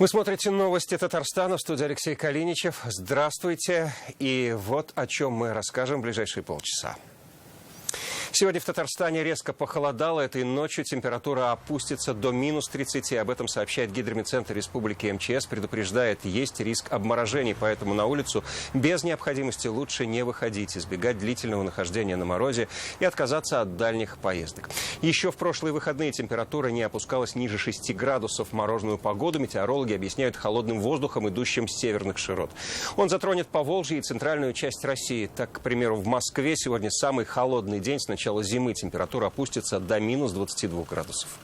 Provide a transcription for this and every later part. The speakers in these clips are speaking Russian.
Вы смотрите новости Татарстана, в студии Алексей Калиничев. Здравствуйте. И вот о чем мы расскажем в ближайшие полчаса. Сегодня в Татарстане резко похолодало. Этой ночью температура опустится до минус 30. Об этом сообщает Гидромедцентр Республики. МЧС предупреждает, есть риск обморожений. Поэтому на улицу без необходимости лучше не выходить, избегать длительного нахождения на морозе и отказаться от дальних поездок. Еще в прошлые выходные температура не опускалась ниже 6 градусов. Морозную погоду метеорологи объясняют холодным воздухом, идущим с северных широт. Он затронет Поволжье и центральную часть России. Так, к примеру, в Москве сегодня самый холодный день с начала зимы. Температура опустится до минус 22 градусов.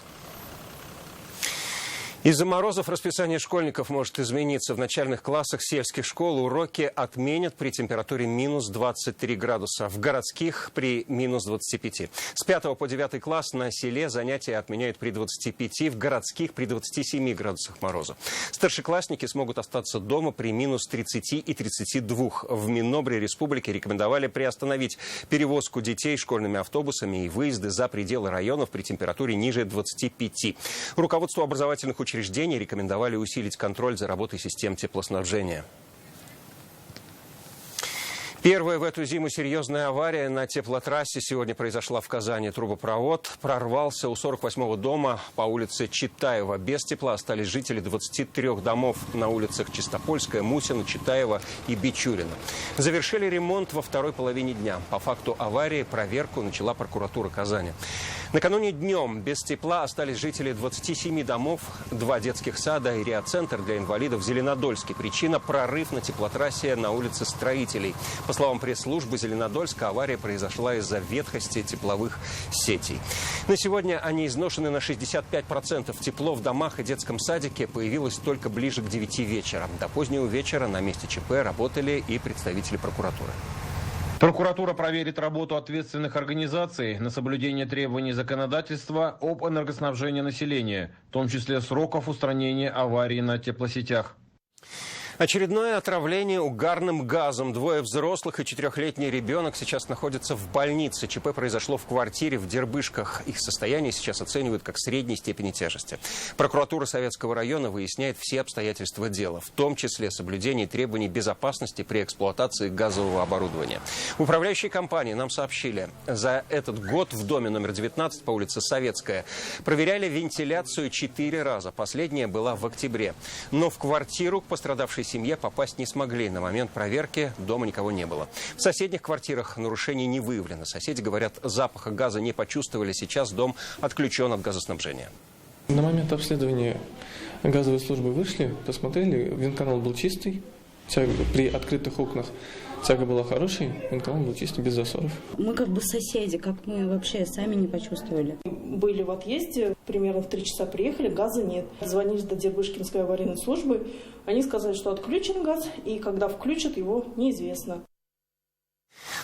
Из-за морозов расписание школьников может измениться. В начальных классах сельских школ уроки отменят при температуре минус 23 градуса. В городских при минус 25. С 5 по 9 класс на селе занятия отменяют при 25, в городских при 27 градусах мороза. Старшеклассники смогут остаться дома при минус 30 и 32. В Минобре республики рекомендовали приостановить перевозку детей школьными автобусами и выезды за пределы районов при температуре ниже 25. Руководству образовательных учреждений рекомендовали усилить контроль за работой систем теплоснабжения. Первая в эту зиму серьезная авария на теплотрассе сегодня произошла в Казани. Трубопровод прорвался у 48-го дома по улице Читаева. Без тепла остались жители 23 домов на улицах Чистопольская, Мусина, Читаева и Бичурина. Завершили ремонт во второй половине дня. По факту аварии проверку начала прокуратура Казани. Накануне днем без тепла остались жители 27 домов, 2 детских сада и реацентр для инвалидов в Зеленодольске. Причина – прорыв на теплотрассе на улице Строителей. По словам пресс-службы Зеленодольска, авария произошла из-за ветхости тепловых сетей. На сегодня они изношены на 65%. Тепло в домах и детском садике появилось только ближе к 9 вечера. До позднего вечера на месте ЧП работали и представители прокуратуры. Прокуратура проверит работу ответственных организаций на соблюдение требований законодательства об энергоснабжении населения, в том числе сроков устранения аварий на теплосетях. Очередное отравление угарным газом. 2 взрослых и 4-летний ребенок сейчас находятся в больнице. ЧП произошло в квартире в Дербышках. Их состояние сейчас оценивают как средней степени тяжести. Прокуратура Советского района выясняет все обстоятельства дела, в том числе соблюдение требований безопасности при эксплуатации газового оборудования. В управляющей компании нам сообщили, за этот год в доме номер 19 по улице Советская проверяли вентиляцию 4 раза. Последняя была в октябре. Но в квартиру к пострадавшей семье попасть не смогли. На момент проверки дома никого не было. В соседних квартирах нарушений не выявлено. Соседи говорят, запаха газа не почувствовали. Сейчас дом отключен от газоснабжения. На момент обследования газовые службы вышли, посмотрели, вентканал был чистый. При открытых окнах тяга была хорошей, вентканал был чистый, без засоров. Мы как бы соседи, как мы вообще сами не почувствовали. Были в отъезде, примерно в 3 часа приехали, газа нет. Звонили до Дербышкинской аварийной службы, они сказали, что отключен газ, и когда включат, его неизвестно.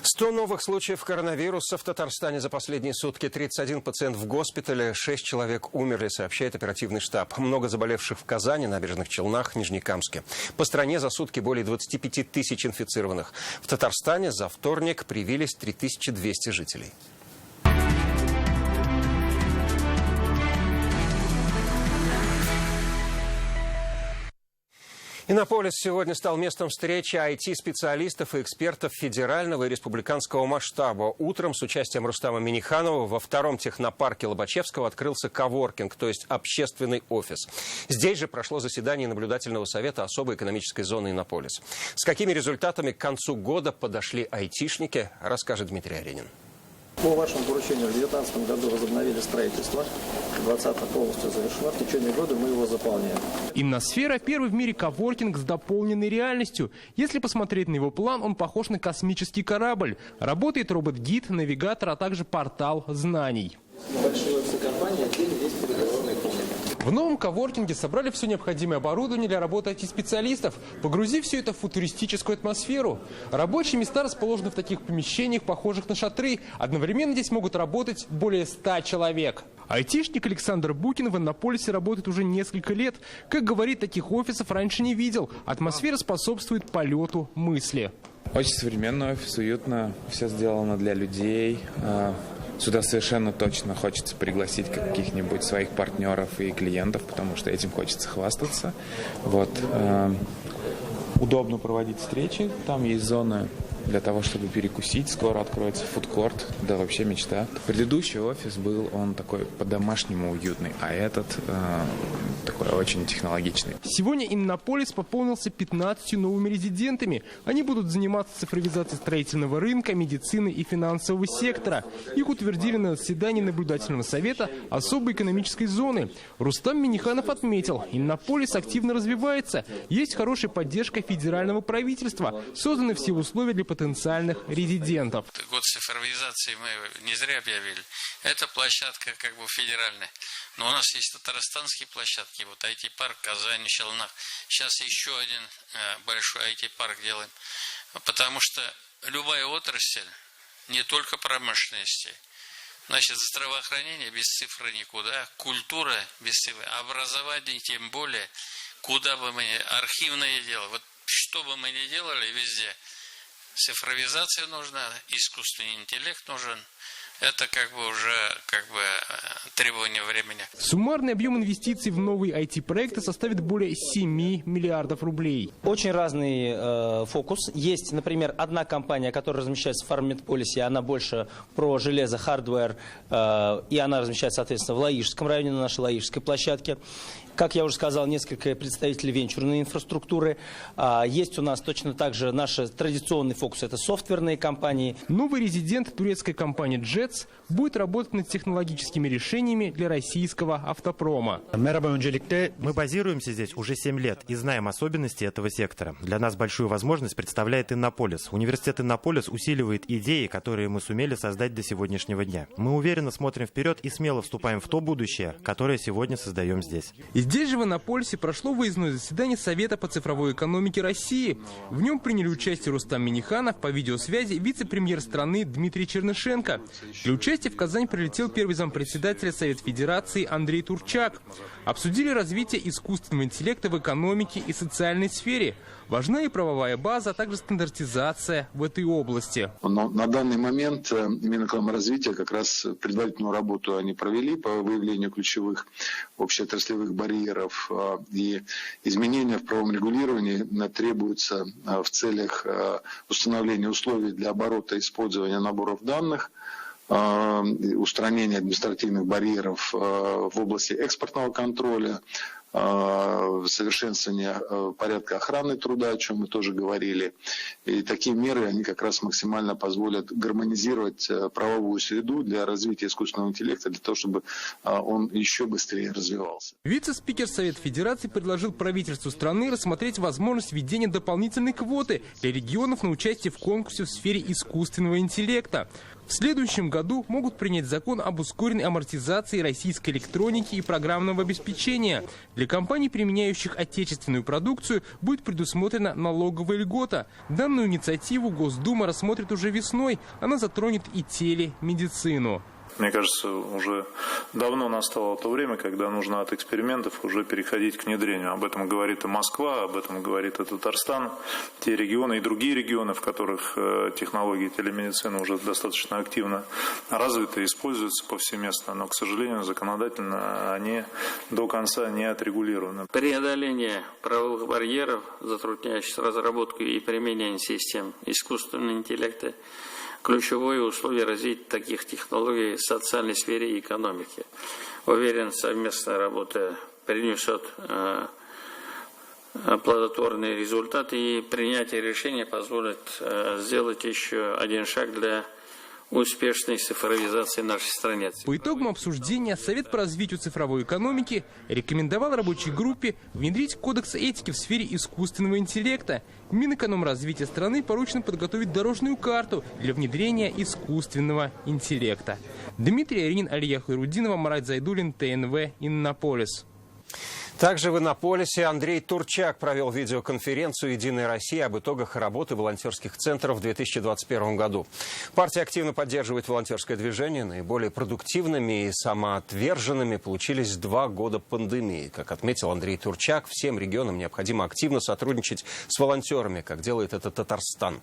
100 новых случаев коронавируса в Татарстане за последние сутки. 31 пациент в госпитале, 6 человек умерли, сообщает оперативный штаб. Много заболевших в Казани, Набережных Челнах, Нижнекамске. По стране за сутки более 25 тысяч инфицированных. В Татарстане за вторник привились 3200 жителей. Иннополис сегодня стал местом встречи IT-специалистов и экспертов федерального и республиканского масштаба. Утром с участием Рустама Минниханова во 2-м технопарке Лобачевского открылся коворкинг, то есть общественный офис. Здесь же прошло заседание наблюдательного совета особой экономической зоны Иннополис. С какими результатами к концу года подошли айтишники, расскажет Дмитрий Аренин. По вашему поручению в 2019 году возобновили строительство, в 2020 полностью завершено, в течение года мы его заполняем. Инносфера – первый в мире коворкинг с дополненной реальностью. Если посмотреть на его план, он похож на космический корабль. Работает робот-гид, навигатор, а также портал знаний. Большие офисы компании, отдельно есть переговорные комнаты. В новом коворкинге собрали все необходимое оборудование для работы IT-специалистов, погрузив все это в футуристическую атмосферу. Рабочие места расположены в таких помещениях, похожих на шатры. Одновременно здесь могут работать более 100 человек. Айтишник Александр Букин в Иннополисе работает уже несколько лет. Как говорит, таких офисов раньше не видел. Атмосфера способствует полету мысли. Очень современный офис, уютно, все сделано для людей. Сюда совершенно точно хочется пригласить каких-нибудь своих партнеров и клиентов, потому что этим хочется хвастаться. Вот. Удобно проводить встречи, там есть зона для того, чтобы перекусить. Скоро откроется фудкорт, да вообще мечта. Предыдущий офис был, он такой по-домашнему уютный, а этот такой очень технологичный. Сегодня Иннополис пополнился 15 новыми резидентами. Они будут заниматься цифровизацией строительного рынка, медицины и финансового сектора. Их утвердили на заседании наблюдательного совета особой экономической зоны. Рустам Минниханов отметил, Иннополис активно развивается. Есть хорошая поддержка федерального правительства. Созданы все условия для потенциальных резидентов. Год цифровизации мы не зря объявили. Это площадка как бы федеральная. Но у нас есть татарстанские площадки. Вот IT-парк Казань, Челнах. Сейчас еще один большой IT-парк делаем. Потому что любая отрасль, не только промышленности, значит, здравоохранение без цифры никуда, культура без цифры, образование тем более, куда бы мы ни, архивное дело. Вот что бы мы ни делали везде, цифровизация нужна, искусственный интеллект нужен. Это уже требование времени. Суммарный объем инвестиций в новые IT-проекты составит более 7 миллиардов рублей. Очень разный фокус. Есть, например, одна компания, которая размещается в Фарммедполисе, она больше про железо, хардвер, и она размещается, соответственно, в Лаишском районе, на нашей Лаишской площадке. Как я уже сказал, несколько представителей венчурной инфраструктуры. Есть у нас точно так же наш традиционный фокус – это софтверные компании. Новый резидент турецкой компании JETS будет работать над технологическими решениями для российского автопрома. Мы базируемся здесь уже 7 лет и знаем особенности этого сектора. Для нас большую возможность представляет Иннополис. Университет Иннополис усиливает идеи, которые мы сумели создать до сегодняшнего дня. Мы уверенно смотрим вперед и смело вступаем в то будущее, которое сегодня создаем здесь. Здесь же в Иннополисе прошло выездное заседание Совета по цифровой экономике России. В нем приняли участие Рустам Минниханов, по видеосвязи вице-премьер страны Дмитрий Чернышенко. Для участия в Казань прилетел первый зампредседателя Совета Федерации Андрей Турчак. Обсудили развитие искусственного интеллекта в экономике и социальной сфере. Важна и правовая база, а также стандартизация в этой области. Но на данный момент Минэкономразвития как раз предварительную работу они провели по выявлению ключевых общеотраслевых барьеров. И изменения в правовом регулировании требуются в целях установления условий для оборота и использования наборов данных, устранения административных барьеров в области экспортного контроля, совершенствование порядка охраны труда, о чем мы тоже говорили. И такие меры, они как раз максимально позволят гармонизировать правовую среду для развития искусственного интеллекта, для того, чтобы он еще быстрее развивался. Вице-спикер Совета Федерации предложил правительству страны рассмотреть возможность введения дополнительной квоты для регионов на участие в конкурсе в сфере искусственного интеллекта. В следующем году могут принять закон об ускоренной амортизации российской электроники и программного обеспечения. Для компаний, применяющих отечественную продукцию, будет предусмотрена налоговая льгота. Данную инициативу Госдума рассмотрит уже весной. Она затронет и телемедицину. Мне кажется, уже давно настало то время, когда нужно от экспериментов уже переходить к внедрению. Об этом говорит и Москва, об этом говорит и Татарстан, те регионы и другие регионы, в которых технологии телемедицины уже достаточно активно развиты и используются повсеместно, но, к сожалению, законодательно они до конца не отрегулированы. Преодоление правовых барьеров, затрудняющих разработку и применение систем искусственного интеллекта, ключевое условие развития таких технологий в социальной сфере и экономике. Уверен, совместная работа принесет плодотворные результаты, и принятие решения позволит сделать еще один шаг для успешной цифровизации нашей страны. По итогам обсуждения Совет по развитию цифровой экономики рекомендовал рабочей группе внедрить кодекс этики в сфере искусственного интеллекта. Минэкономразвития страны поручено подготовить дорожную карту для внедрения искусственного интеллекта. Дмитрий Аринин, Алия Хайрудинова, Марат Зайдуллин, ТНВ, Иннополис. Также в Иннополисе Андрей Турчак провел видеоконференцию «Единая Россия» об итогах работы волонтерских центров в 2021 году. Партия активно поддерживает волонтерское движение. Наиболее продуктивными и самоотверженными получились 2 года пандемии. Как отметил Андрей Турчак, всем регионам необходимо активно сотрудничать с волонтерами, как делает это Татарстан.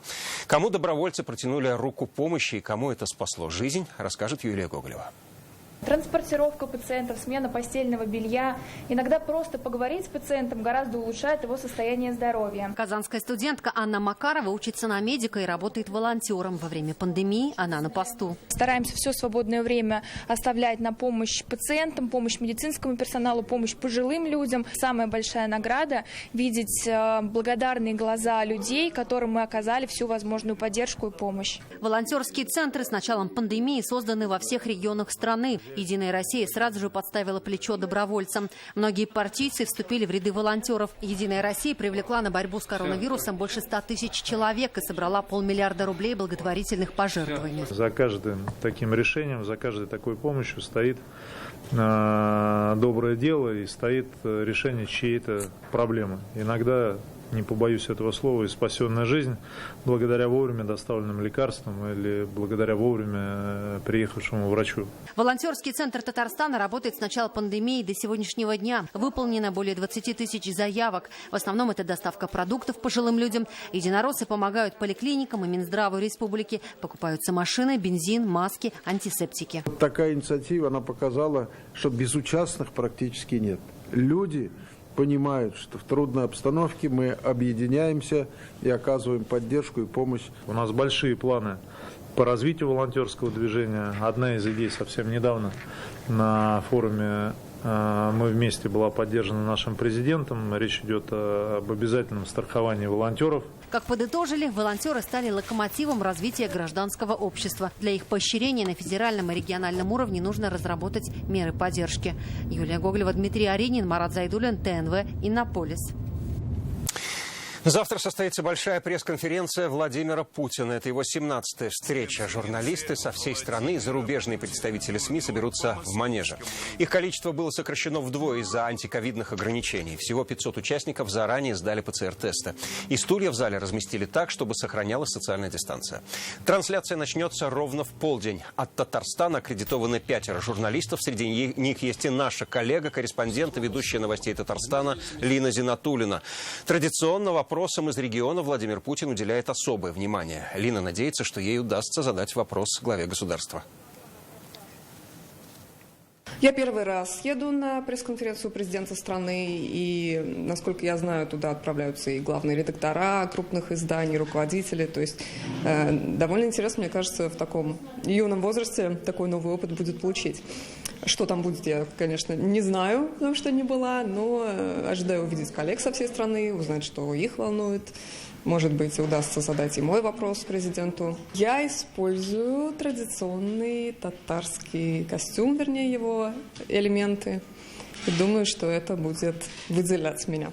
Кому добровольцы протянули руку помощи и кому это спасло жизнь, расскажет Юлия Гоголева. Транспортировка пациентов, смена постельного белья. Иногда просто поговорить с пациентом гораздо улучшает его состояние здоровья. Казанская студентка Анна Макарова учится на медика и работает волонтером. Во время пандемии она на посту. Стараемся все свободное время оставлять на помощь пациентам, помощь медицинскому персоналу, помощь пожилым людям. Самая большая награда – видеть благодарные глаза людей, которым мы оказали всю возможную поддержку и помощь. Волонтерские центры с началом пандемии созданы во всех регионах страны. «Единая Россия» сразу же подставила плечо добровольцам. Многие партийцы вступили в ряды волонтеров. «Единая Россия» привлекла на борьбу с коронавирусом больше 100 тысяч человек и собрала $500 миллиарда рублей благотворительных пожертвований. За каждым таким решением, за каждой такой помощью стоит доброе дело и стоит решение чьей-то проблемы. Иногда, не побоюсь этого слова, и спасенная жизнь благодаря вовремя доставленным лекарствам или благодаря вовремя приехавшему врачу. Волонтерский центр Татарстана работает с начала пандемии до сегодняшнего дня. Выполнено более 20 тысяч заявок. В основном это доставка продуктов пожилым людям. Единороссы помогают поликлиникам и Минздраву республики. Покупаются машины, бензин, маски, антисептики. Такая инициатива, она показала, что безучастных практически нет. Люди понимают, что в трудной обстановке мы объединяемся и оказываем поддержку и помощь. У нас большие планы по развитию волонтерского движения. Одна из идей совсем недавно на форуме «Мы вместе» была поддержана нашим президентом. Речь идет об обязательном страховании волонтеров. Как подытожили, волонтеры стали локомотивом развития гражданского общества. Для их поощрения на федеральном и региональном уровне нужно разработать меры поддержки. Юлия Гоголева, Дмитрий Аринин, Марат Зайдуллин, ТНВ, Иннополис. Завтра состоится большая пресс-конференция Владимира Путина. Это его 17-я встреча. Журналисты со всей страны и зарубежные представители СМИ соберутся в Манеже. Их количество было сокращено вдвое из-за антиковидных ограничений. Всего 500 участников заранее сдали ПЦР-тесты. И стулья в зале разместили так, чтобы сохранялась социальная дистанция. Трансляция начнется ровно в полдень. От Татарстана аккредитованы 5 журналистов. Среди них есть и наша коллега, корреспондент и ведущая новостей Татарстана Лина Зинатуллина. Традиционно вопросам из региона Владимир Путин уделяет особое внимание. Лина надеется, что ей удастся задать вопрос главе государства. Я первый раз еду на пресс-конференцию президента страны, и, насколько я знаю, туда отправляются и главные редактора крупных изданий, руководители. То есть довольно интересно, мне кажется, в таком юном возрасте такой новый опыт будет получить. Что там будет, я, конечно, не знаю, потому что не была, но ожидаю увидеть коллег со всей страны, узнать, что их волнует. Может быть, удастся задать и мой вопрос президенту. Я использую традиционный татарский костюм, вернее, его элементы. И думаю, что это будет выделять меня.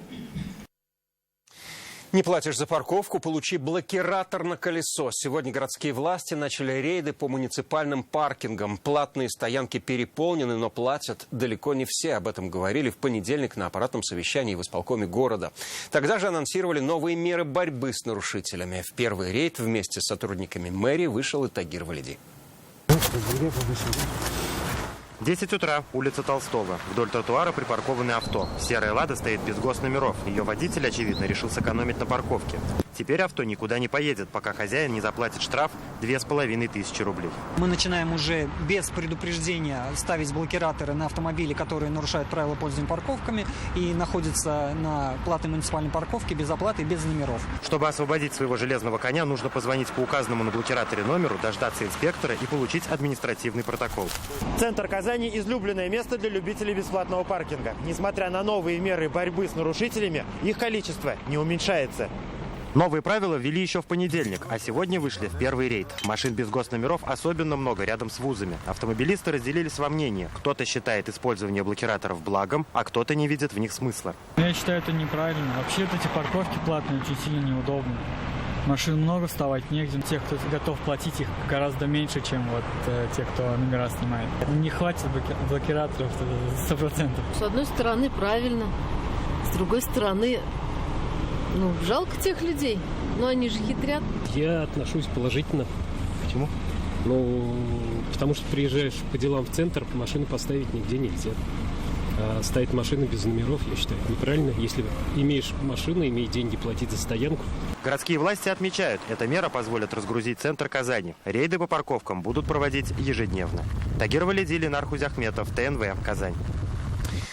Не платишь за парковку, получи блокиратор на колесо. Сегодня городские власти начали рейды по муниципальным паркингам. Платные стоянки переполнены, но платят далеко не все. Об этом говорили в понедельник на аппаратном совещании в исполкоме города. Тогда же анонсировали новые меры борьбы с нарушителями. В первый рейд вместе с сотрудниками мэрии вышел и Тагир Валиди. 10 утра, улица Толстого. Вдоль тротуара припаркованы авто. Серая «Лада» стоит без госномеров. Ее водитель, очевидно, решил сэкономить на парковке. Теперь авто никуда не поедет, пока хозяин не заплатит штраф 2500 рублей. Мы начинаем уже без предупреждения ставить блокираторы на автомобили, которые нарушают правила пользования парковками и находятся на платной муниципальной парковке без оплаты и без номеров. Чтобы освободить своего железного коня, нужно позвонить по указанному на блокираторе номеру, дождаться инспектора и получить административный протокол. Центр Казани – излюбленное место для любителей бесплатного паркинга. Несмотря на новые меры борьбы с нарушителями, их количество не уменьшается. Новые правила ввели еще в понедельник, а сегодня вышли в первый рейд. Машин без госномеров особенно много рядом с вузами. Автомобилисты разделились во мнении. Кто-то считает использование блокираторов благом, а кто-то не видит в них смысла. Я считаю, это неправильно. Вообще эти парковки платные очень сильно неудобны. Машин много, вставать негде. Те, кто готов платить, их гораздо меньше, чем вот те, кто номера снимает. Не хватит блокираторов 100%. С одной стороны, правильно. С другой стороны, жалко тех людей. Но они же хитрят. Я отношусь положительно. Почему? Потому что приезжаешь по делам в центр, машину поставить нигде нельзя. А ставить машины без номеров, я считаю, неправильно. Если имеешь машину, имей деньги платить за стоянку. Городские власти отмечают, эта мера позволит разгрузить центр Казани. Рейды по парковкам будут проводить ежедневно. Тагир Валидили, Нархуз Ахметов, ТНВ, Казань.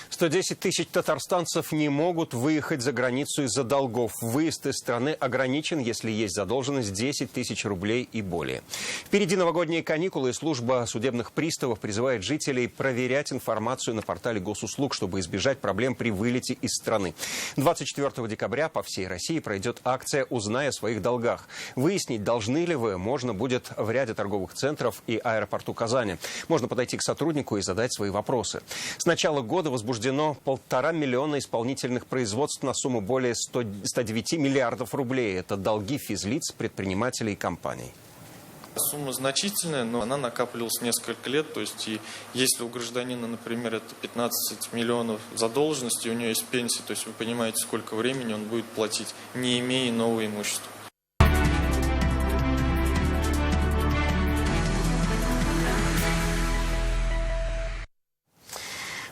110 тысяч татарстанцев не могут выехать за границу из-за долгов. Выезд из страны ограничен, если есть задолженность 10 тысяч рублей и более. Впереди новогодние каникулы, и служба судебных приставов призывает жителей проверять информацию на портале госуслуг, чтобы избежать проблем при вылете из страны. 24 декабря по всей России пройдет акция «Узнай о своих долгах». Выяснить, должны ли вы, можно будет в ряде торговых центров и аэропорту Казани. Можно подойти к сотруднику и задать свои вопросы. С начала года возбуждено 1,5 миллиона исполнительных производств на сумму более 109 миллиардов рублей. Это долги физлиц, предпринимателей и компаний. Сумма значительная, но она накапливалась несколько лет. То есть, и если у гражданина, например, это 15 миллионов задолженности, у него есть пенсия, то есть вы понимаете, сколько времени он будет платить, не имея нового имущества.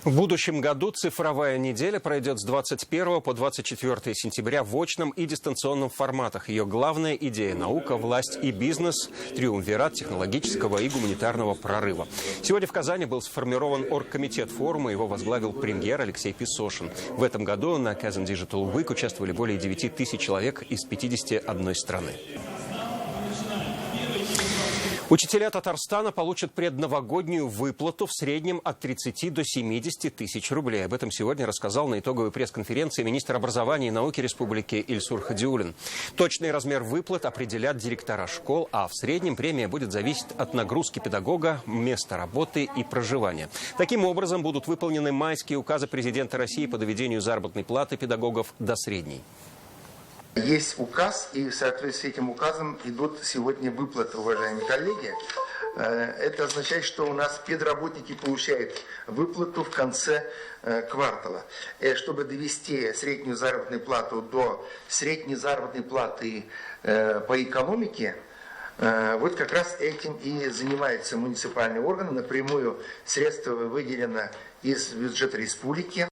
В будущем году цифровая неделя пройдет с 21 по 24 сентября в очном и дистанционном форматах. Ее главная идея – наука, власть и бизнес, триумвират технологического и гуманитарного прорыва. Сегодня в Казани был сформирован оргкомитет форума, его возглавил премьер Алексей Песошин. В этом году на Kazan Digital Week участвовали более 9 тысяч человек из 51 страны. Учителя Татарстана получат предновогоднюю выплату в среднем от 30 до 70 тысяч рублей. Об этом сегодня рассказал на итоговой пресс-конференции министр образования и науки республики Ильсур Хадиуллин. Точный размер выплат определят директора школ, а в среднем премия будет зависеть от нагрузки педагога, места работы и проживания. Таким образом, будут выполнены майские указы президента России по доведению заработной платы педагогов до средней. Есть указ, и в соответствии с этим указом идут сегодня выплаты, уважаемые коллеги. Это означает, что у нас педработники получают выплату в конце квартала. Чтобы довести среднюю заработную плату до средней заработной платы по экономике, вот как раз этим и занимаются муниципальные органы. Напрямую средства выделено из бюджета республики.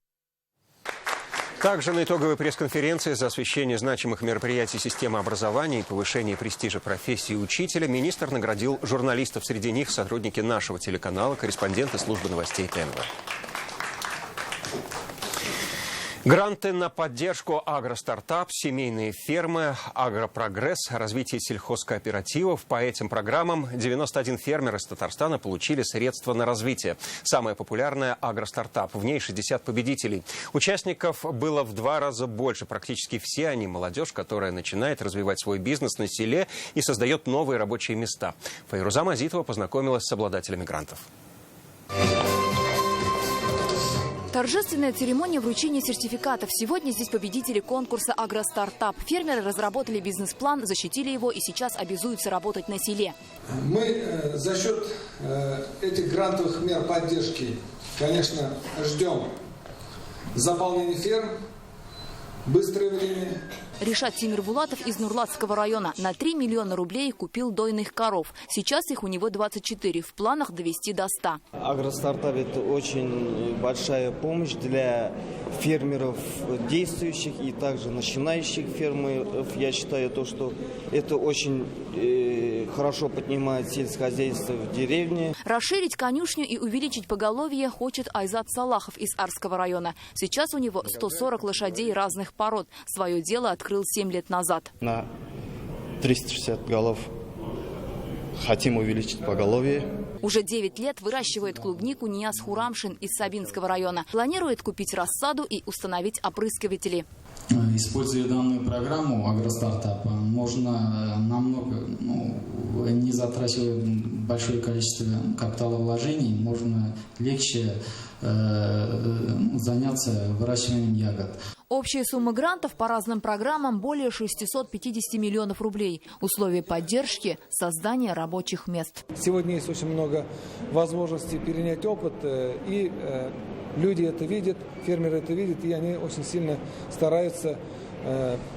Также на итоговой пресс-конференции за освещение значимых мероприятий системы образования и повышение престижа профессии учителя министр наградил журналистов. Среди них сотрудники нашего телеканала, корреспонденты службы новостей ТНВ. Гранты на поддержку агростартап, семейные фермы, агропрогресс, развитие сельхозкооперативов. По этим программам 91 фермер из Татарстана получили средства на развитие. Самая популярная – агростартап. В ней 60 победителей. Участников было в 2 раза больше. Практически все они – молодежь, которая начинает развивать свой бизнес на селе и создает новые рабочие места. Файруза Мазитова познакомилась с обладателями грантов. Торжественная церемония вручения сертификатов. Сегодня здесь победители конкурса «Агростартап». Фермеры разработали бизнес-план, защитили его и сейчас обязуются работать на селе. Мы за счет этих грантовых мер поддержки, конечно, ждем заполнения ферм, быстрое время. Ришат Тимирбулатов из Нурлатского района на 3 миллиона рублей купил дойных коров. Сейчас их у него 24, в планах довести до 100. Агростартап – это очень большая помощь для фермеров действующих и также начинающих фермеров. Я считаю, что это очень хорошо поднимает сельскохозяйство в деревне. Расширить конюшню и увеличить поголовье хочет Айзат Салахов из Арского района. Сейчас у него 140 лошадей разных пород. Свое дело открыл 7 лет назад. На 360 голов хотим увеличить поголовье. Уже 9 лет выращивает клубнику Нияз Хурамшин из Сабинского района. Планирует купить рассаду и установить опрыскиватели. Используя данную программу агростартапа, можно намного, не затрачивая большое количество капиталовложений, можно легче заняться выращиванием ягод. Общая сумма грантов по разным программам более 650 миллионов рублей. Условия поддержки – создание рабочих мест. Сегодня есть очень много возможностей перенять опыт, и люди это видят, фермеры это видят, и они очень сильно стараются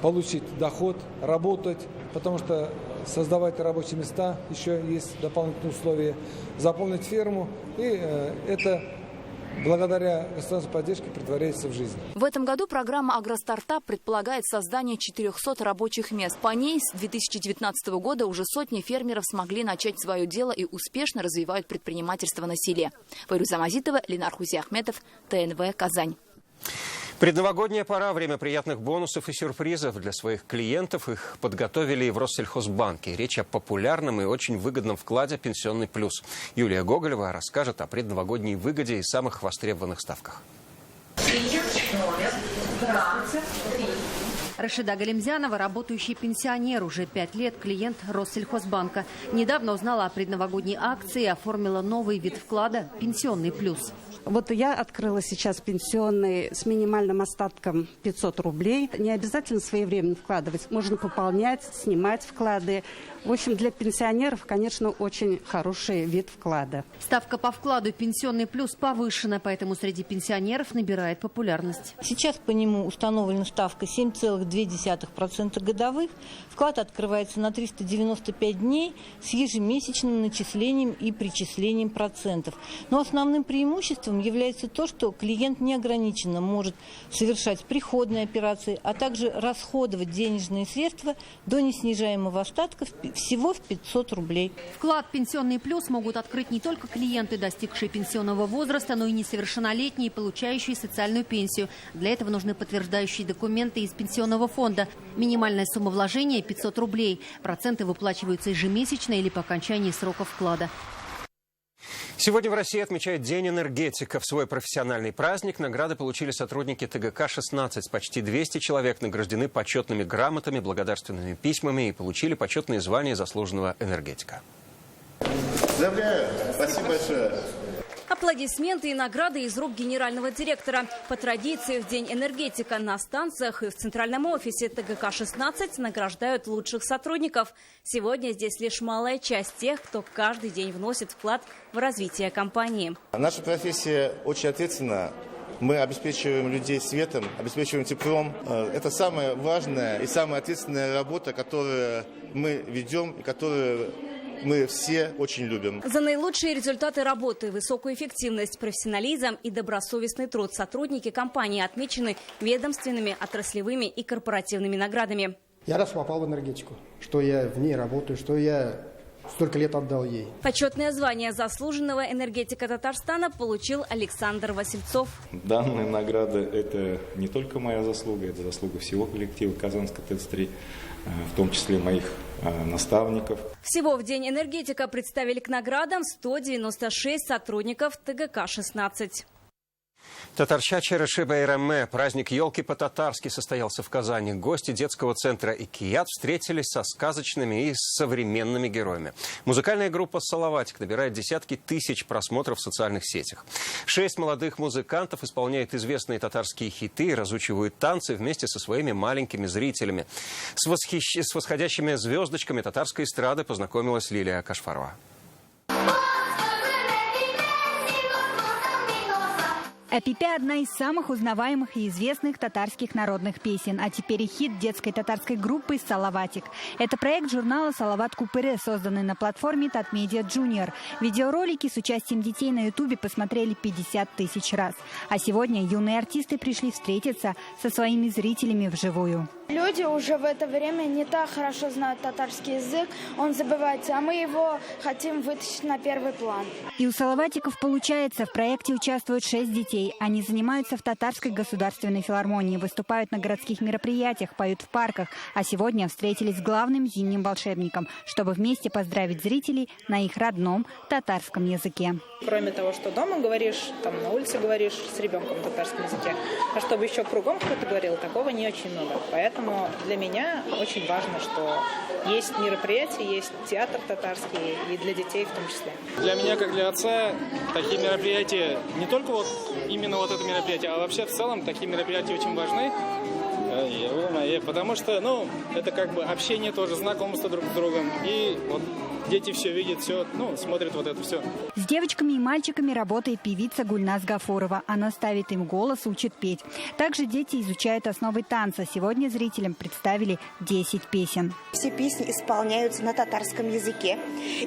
получить доход, работать, потому что создавать рабочие места, еще есть дополнительные условия, заполнить ферму, и это благодаря государственной поддержке претворяется в жизнь. В этом году программа «Агростартап» предполагает создание 400 рабочих мест. По ней с 2019 года уже сотни фермеров смогли начать свое дело и успешно развивают предпринимательство на селе. Файруза Мазитова, Ленар Хузиахметов, ТНВ, Казань. Предновогодняя пора, время приятных бонусов и сюрпризов для своих клиентов. Их подготовили и в Россельхозбанке. Речь о популярном и очень выгодном вкладе «Пенсионный плюс». Юлия Гоголева расскажет о предновогодней выгоде и самых востребованных ставках. Рашида Галимзянова, работающий пенсионер, уже 5 лет клиент Россельхозбанка. Недавно узнала о предновогодней акции и оформила новый вид вклада «Пенсионный плюс». Вот я открыла сейчас пенсионный с минимальным остатком 500 рублей. Не обязательно своевременно вкладывать. Можно пополнять, снимать вклады. В общем, для пенсионеров, конечно, очень хороший вид вклада. Ставка по вкладу «Пенсионный плюс» повышена, поэтому среди пенсионеров набирает популярность. Сейчас по нему установлена ставка 7,2% годовых. Вклад открывается на 395 дней с ежемесячным начислением и причислением процентов. Но основным преимуществом является то, что клиент неограниченно может совершать приходные операции, а также расходовать денежные средства до неснижаемого остатка всего в 500 рублей. Вклад «Пенсионный плюс» могут открыть не только клиенты, достигшие пенсионного возраста, но и несовершеннолетние, получающие социальную пенсию. Для этого нужны подтверждающие документы из пенсионного фонда. Минимальная сумма вложения – 500 рублей. Проценты выплачиваются ежемесячно или по окончании срока вклада. Сегодня в России отмечают День энергетика. В свой профессиональный праздник награды получили сотрудники ТГК-16. Почти 200 человек награждены почетными грамотами, благодарственными письмами и получили почетные звания заслуженного энергетика. Поздравляю! Спасибо большое! Аплодисменты и награды из рук генерального директора. По традиции в День энергетика на станциях и в центральном офисе ТГК-16 награждают лучших сотрудников. Сегодня здесь лишь малая часть тех, кто каждый день вносит вклад в развитие компании. Наша профессия очень ответственна. Мы обеспечиваем людей светом, обеспечиваем теплом. Это самая важная и самая ответственная работа, которую мы ведем и которую мы все очень любим. За наилучшие результаты работы, высокую эффективность, профессионализм и добросовестный труд сотрудники компании отмечены ведомственными, отраслевыми и корпоративными наградами. Я раз попал в энергетику, что я в ней работаю, что я столько лет отдал ей. Почетное звание заслуженного энергетика Татарстана получил Александр Васильцов. Данная награда – это не только моя заслуга, это заслуга всего коллектива Казанской ТЭЦ-3, в том числе моих наставников. Всего в День энергетика представили к наградам 196 сотрудников ТГК-16. Татарча Череши Байраме. Праздник елки по-татарски состоялся в Казани. Гости детского центра «Икият» встретились со сказочными и современными героями. Музыкальная группа «Салаватик» набирает десятки тысяч просмотров в социальных сетях. 6 молодых музыкантов исполняют известные татарские хиты и разучивают танцы вместе со своими маленькими зрителями. С восходящими звездочками татарской эстрады познакомилась Лилия Кашфарова. «Эпипе» – одна из самых узнаваемых и известных татарских народных песен, а теперь и хит детской татарской группы «Салаватик». Это проект журнала «Салават Купыре», созданный на платформе Татмедиа Junior. Видеоролики с участием детей на Ютубе посмотрели 50 тысяч раз. А сегодня юные артисты пришли встретиться со своими зрителями вживую. Люди уже в это время не так хорошо знают татарский язык, он забывается, а мы его хотим вытащить на первый план. И у «Салаватиков» получается. В проекте участвуют 6 детей. Они занимаются в Татарской государственной филармонии, выступают на городских мероприятиях, поют в парках. А сегодня встретились с главным зимним волшебником, чтобы вместе поздравить зрителей на их родном татарском языке. Кроме того, что дома говоришь, там на улице говоришь с ребенком на татарском языке, а чтобы еще кругом кто-то говорил, такого не очень много. Поэтому для меня очень важно, что есть мероприятия, есть театр татарский и для детей в том числе. Для меня, как для отца, такие мероприятия, не только вот именно вот это мероприятие, а вообще в целом такие мероприятия очень важны, Потому что, это как бы общение тоже, знакомство друг с другом. И вот дети все видят, все, смотрят вот это все. С девочками и мальчиками работает певица Гульназ Гафурова. Она ставит им голос, учит петь. Также дети изучают основы танца. Сегодня зрителям представили 10 песен. Все песни исполняются на татарском языке.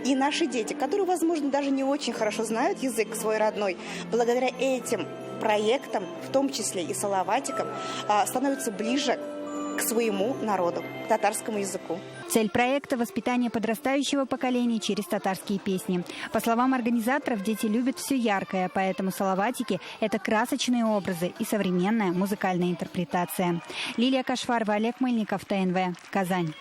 И наши дети, которые, возможно, даже не очень хорошо знают язык свой родной, благодаря этим проектам, в том числе и салаватикам, становятся ближе к своему народу, к татарскому языку. Цель проекта – воспитание подрастающего поколения через татарские песни. По словам организаторов, дети любят все яркое, поэтому салаватики – это красочные образы и современная музыкальная интерпретация. Лилия Кашварова, Олег Мыльников, ТНВ, Казань.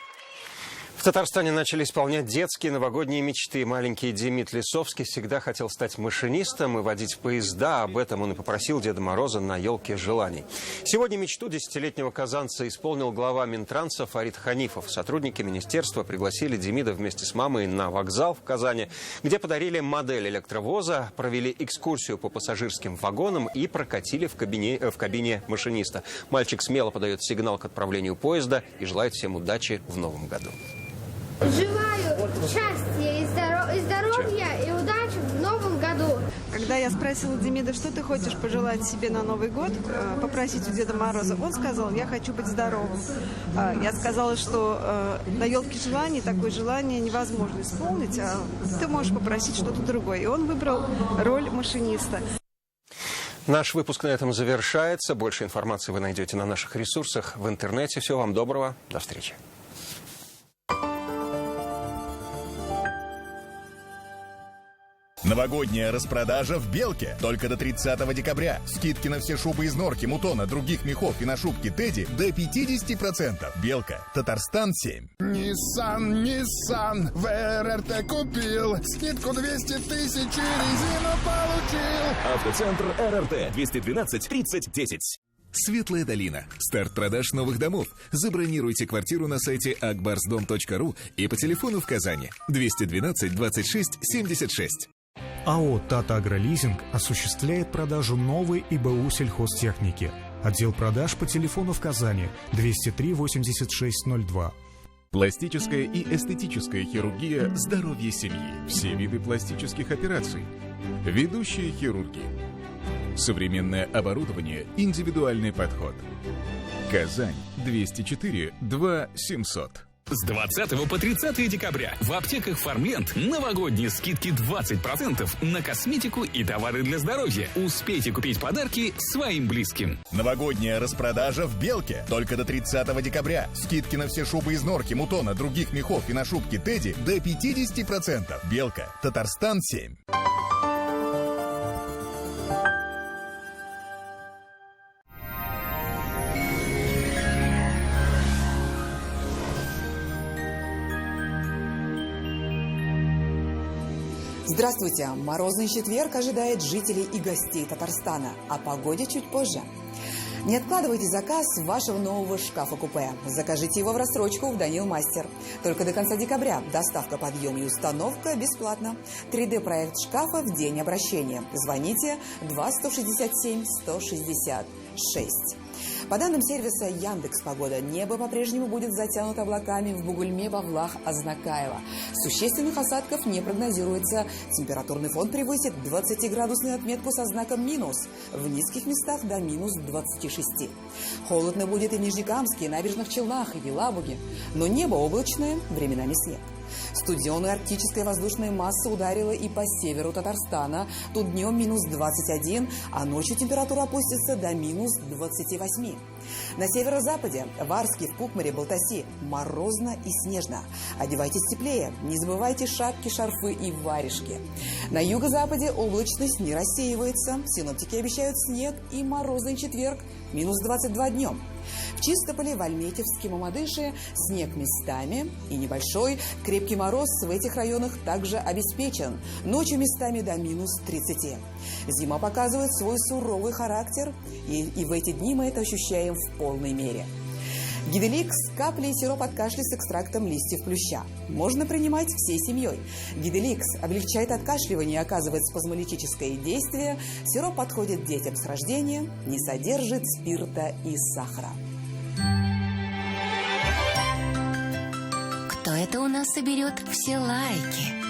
В Татарстане начали исполнять детские новогодние мечты. Маленький Демид Лисовский всегда хотел стать машинистом и водить поезда. Об этом он и попросил Деда Мороза на елке желаний. Сегодня мечту 10-летнего казанца исполнил глава Минтранса Фарид Ханифов. Сотрудники министерства пригласили Демида вместе с мамой на вокзал в Казани, где подарили модель электровоза, провели экскурсию по пассажирским вагонам и прокатили в кабине машиниста. Мальчик смело подает сигнал к отправлению поезда и желает всем удачи в новом году. Желаю счастья и здоровья и удачи в новом году. Когда я спросила Демида, что ты хочешь пожелать себе на Новый год, попросить у Деда Мороза, он сказал, я хочу быть здоровым. Я сказала, что на елке желаний такое желание невозможно исполнить, а ты можешь попросить что-то другое. И он выбрал роль машиниста. Наш выпуск на этом завершается. Больше информации вы найдете на наших ресурсах в интернете. Всего вам доброго. До встречи. Новогодняя распродажа в «Белке». Только до 30 декабря. Скидки на все шубы из норки, мутона, других мехов и на шубки «Тедди» до 50%. «Белка». Татарстан 7. Nissan в РРТ купил. Скидку 200 тысяч и резину получил. Автоцентр РРТ 212 30 10. Светлая долина. Старт продаж новых домов. Забронируйте квартиру на сайте akbarsdom.ru и по телефону в Казани 212 26 76. АО «Татагролизинг» осуществляет продажу новой ИБУ сельхозтехники. Отдел продаж по телефону в Казани 203 8602. Пластическая и эстетическая хирургия здоровья семьи. Все виды пластических операций. Ведущие хирурги. Современное оборудование, индивидуальный подход. Казань 204 2 700. С 20 по 30 декабря в аптеках «Фармленд» новогодние скидки 20% на косметику и товары для здоровья. Успейте купить подарки своим близким. Новогодняя распродажа в «Белке». Только до 30 декабря. Скидки на все шубы из норки, мутона, других мехов и на шубки «Тедди» до 50%. «Белка». Татарстан 7. Здравствуйте! Морозный четверг ожидает жителей и гостей Татарстана. О погоде чуть позже. Не откладывайте заказ вашего нового шкафа-купе. Закажите его в рассрочку в Данил Мастер. Только до конца декабря. Доставка, подъем и установка бесплатно. 3D-проект шкафа в день обращения. Звоните 2-167-166. По данным сервиса Яндекс.Погода, небо по-прежнему будет затянуто облаками в Бугульме, Павлах, Азнакаево. Существенных осадков не прогнозируется. Температурный фон превысит 20-градусную отметку со знаком минус. В низких местах до минус 26. Холодно будет и в Нижнекамске, Набережных Челнах и Елабуге. Но небо облачное, временами снег. Студеная арктическая воздушная масса ударила и по северу Татарстана. Тут днем минус 21, а ночью температура опустится до минус 28. На северо-западе, в Арске, в Кукмаре, Балтаси морозно и снежно. Одевайтесь теплее, не забывайте шапки, шарфы и варежки. На юго-западе облачность не рассеивается. Синоптики обещают снег и морозный четверг, минус 22 днем. В Чистополе, в Альметьевске, Мамадыше снег местами и небольшой крепкий мороз в этих районах также обеспечен. Ночью местами до минус 30. Зима показывает свой суровый характер, и в эти дни мы это ощущаем в полной мере. Гиделикс – капли и сироп от кашля с экстрактом листьев плюща. Можно принимать всей семьей. Гиделикс облегчает откашливание и оказывает спазмолитическое действие. Сироп подходит детям с рождения, не содержит спирта и сахара. соберет все лайки.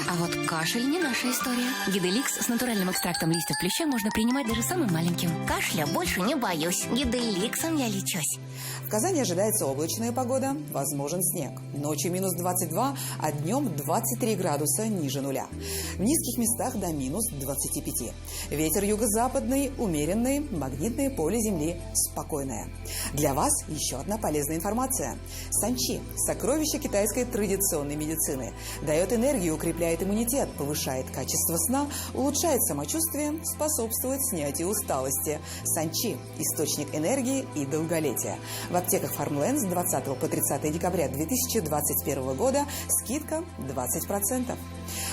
А вот кашель не наша история. Гиделикс с натуральным экстрактом листьев плюща можно принимать даже самым маленьким. Кашля больше не боюсь. Гиделиксом я лечусь. В Казани ожидается облачная погода, возможен снег. Ночью минус 22, а днем 23 градуса ниже нуля. В низких местах до минус 25. Ветер юго-западный, умеренный, магнитное поле Земли спокойное. Для вас еще одна полезная информация. Санчи – сокровище китайской традиционной медицины. Дает энергию, укрепляет иммунитет, повышает качество сна, улучшает самочувствие, способствует снятию усталости. Санчи – источник энергии и долголетия. В аптеках Farmland с 20 по 30 декабря 2021 года скидка 20%.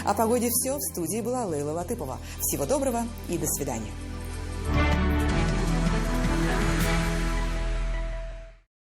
О погоде все. В студии была Лейла Латыпова. Всего доброго и до свидания.